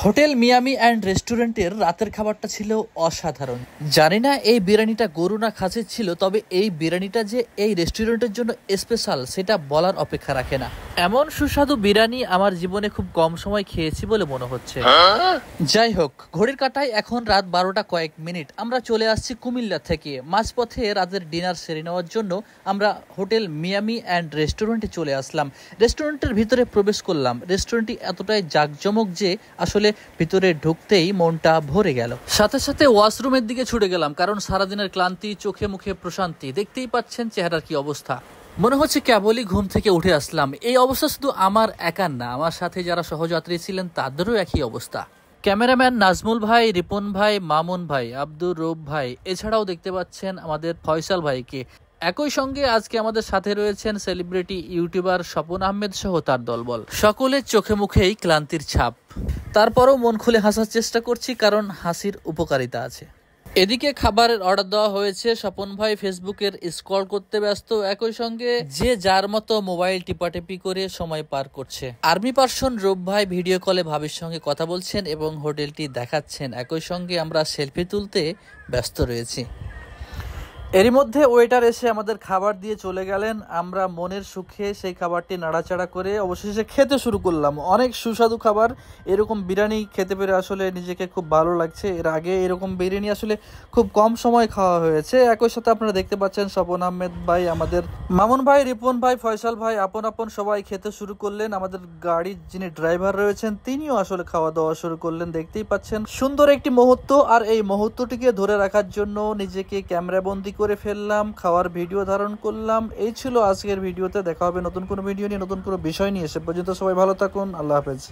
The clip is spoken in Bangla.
হোটেল মিয়ামি অ্যান্ড রেস্টুরেন্টের রাতের খাবারটা ছিল অসাধারণ। জানি না এই বিরিয়ানিটা গরু না খাসির ছিল, তবে এই বিরিয়ানিটা যে এই রেস্টুরেন্টের জন্য স্পেশাল সেটা বলার অপেক্ষা রাখে না। এমন সুস্বাদু বিরিয়ানি আমার জীবনে খুব কম সময় খেয়েছি বলে মনে হচ্ছে। যাই হোক, ঘড়ির কাঁটায় এখন রাত 12টা কয়েক মিনিট। আমরা চলে আসছি কুমিল্লা থেকে। মাঝপথে রাতের ডিনার সেরে নেওয়ার জন্য আমরা হোটেল মিয়ামি অ্যান্ড রেস্টুরেন্টে চলে আসলাম। রেস্টুরেন্টের ভিতরে প্রবেশ করলাম। রেস্টুরেন্টটি এতটাই জাঁকজমক যে আসলে ভিতরে ঢুকতেই মনটা ভরে গেল। সাথে সাথে ওয়াশরুমের দিকে ছুটে গেলাম, কারণ সারাদিনের ক্লান্তি, চোখে মুখে প্রশান্তি। দেখতেই পাচ্ছেন চেহারার কি অবস্থা। মনে হচ্ছে কেবলই ঘুম থেকে উঠে আসলাম। এই অবস্থা শুধু আমার একার না, আমার সাথে যারা সহযাত্রী ছিলেন তাদেরও একই অবস্থা। ক্যামেরাম্যান নাজমুল ভাই, রিপন ভাই, মামুন ভাই, আব্দুর রব ভাই, এছাড়াও দেখতে পাচ্ছেন আমাদের ফয়সাল ভাইকে। একই সঙ্গে আজকে আমাদের সাথে রয়েছেন সেলিব্রিটি ইউটিউবার স্বপন আহমেদ সহ তার দলবল। সকলের চোখে মুখেই ক্লান্তির ছাপ। তারপরও মন খুলে হাসার চেষ্টা করছি, কারণ হাসির উপকারিতা আছে। এদিকে খাবারের অর্ডার দেওয়া হয়েছে। স্বপন ভাই ফেসবুকের স্ক্রল করতে ব্যস্ত, একই সঙ্গে যে যার মতো মোবাইল টিপাটিপি করে সময় পার করছে। আর্মি পার্সন রূপ ভাই ভিডিও কলে ভাবির সঙ্গে কথা বলছেন এবং হোটেলটি দেখাচ্ছেন। একই সঙ্গে আমরা সেলফি তুলতে ব্যস্ত রয়েছি। এরই মধ্যে ওয়েটার এসে আমাদের খাবার দিয়ে চলে গেলেন। আমরা মনের সুখে সেই খাবারটি নাড়াচাড়া করে অবশেষে খেতে শুরু করলাম। অনেক সুস্বাদু খাবার। এরকম বিরিয়ানি খেতে পেরে আসলে নিজেকে খুব ভালো লাগছে। এর আগে এরকম বিরিয়ানি আসলে খুব কম সময় খাওয়া হয়েছে। একই সাথে আপনারা দেখতে পাচ্ছেন স্বপন আহমেদ ভাই, আমাদের মামুন ভাই, রিপন ভাই, ফয়সাল ভাই আপন আপন সবাই খেতে শুরু করলেন। আমাদের গাড়ির যিনি ড্রাইভার রয়েছেন তিনিও আসলে খাওয়া দাওয়া শুরু করলেন। দেখতেই পাচ্ছেন সুন্দর একটি মুহূর্ত। আর এই মুহূর্তটিকে ধরে রাখার জন্য নিজেকে ক্যামেরা বন্দি করে ফেললাম, খাওয়ার ভিডিও ধারণ করলাম। এই ছিল আজকের ভিডিওতে। দেখা হবে নতুন কোনো ভিডিও নিয়ে, নতুন কোনো বিষয় নিয়ে। সে পর্যন্ত সবাই ভালো থাকুন। আল্লাহ হাফেজ।